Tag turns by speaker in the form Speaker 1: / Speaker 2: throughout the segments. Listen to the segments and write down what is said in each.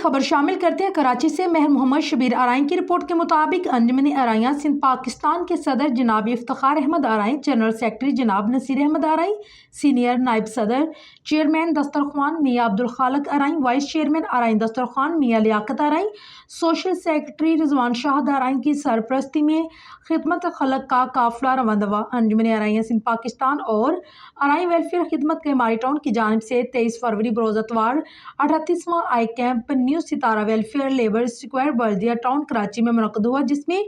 Speaker 1: خبر شامل کرتے ہیں کراچی سے مہر محمد شبیر ارائیں کی رپورٹ کے مطابق انجمن ارائیاں سندھ پاکستان کے صدر جناب افتخار احمد ارائیں، جنرل سیکرٹری جناب نصیر احمد ارائیں، سینئر نائب صدر چیئرمین دسترخوان میاں عبدالخالق ارائیں، وائس چیئرمین ارائیں دسترخوان میاں لیاقت ارائیں، سوشل سیکرٹری رضوان شاہد ارائیں کی سرپرستی میں خدمت خلق کا قافلہ رواں دوا انجمن ارائیاں سندھ پاکستان اور ارائیں ویلفیئر خدمت کے ماری ٹاؤن کی جانب سے 23 فروری بروز اتوار 38واں آئی کیمپ نیو ستارہ ویلفیئر لیبر اسکوائر بلدیہ ٹاؤن کراچی میں منعقد ہوا، جس میں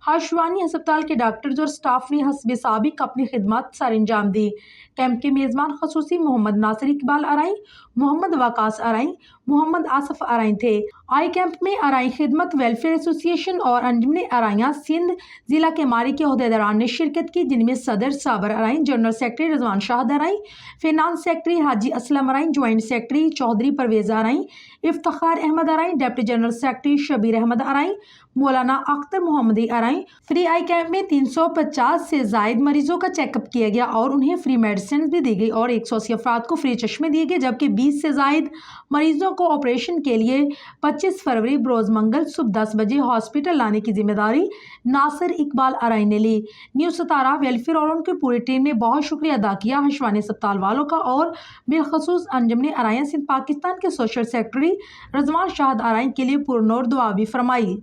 Speaker 1: ہاشوانی ہسپتال کے ڈاکٹرز اور سٹاف نے حسب سابق اپنی خدمات سر انجام دی۔ کیمپ کے میزبان خصوصی محمد ناصر اقبال ارائیں، محمد وقاص ارائیں، محمد آصف ارائیں تھے۔ آئی کیمپ میں ارائیں خدمت ویلفیئر ایسوسی ایشن اور انجمن ارائیاں سندھ ضلع کے ماری کے عہدیداران نے شرکت کی، جن میں صدر Sabir Arain, general secretary Rizwan Shahid Arain, finance secretary Haji Aslam Arain, joint secretary Chaudhry Pervez Arain, Iftikhar Ahmed Arain, deputy general secretary Shabbir Ahmed Arain, Maulana Akhtar محمدی ارائیں۔ فری آئی کیمپ میں 350 سے زائد مریضوں کا چیک اپ کیا گیا اور انہیں فری میڈیسنز بھی دی گئی اور 180 افراد کو فری چشمے دیے گئے، جبکہ 20 سے زائد مریضوں کو آپریشن کے لیے 25 فروری بروز منگل صبح 10 بجے ہاسپٹل لانے کی ذمہ داری ناصر اقبال ارائیں نے لی۔ نیو ستارہ ویلفیئر اور ان کی پوری ٹیم نے بہت شکریہ ادا کیا ہاشوانی ہسپتال والوں کا اور بالخصوص انجمن ارائیاں سندھ پاکستان کے سوشل سیکرٹری رضوان شاہد ارائیں کے لیے پرنور دعا بھی فرمائی۔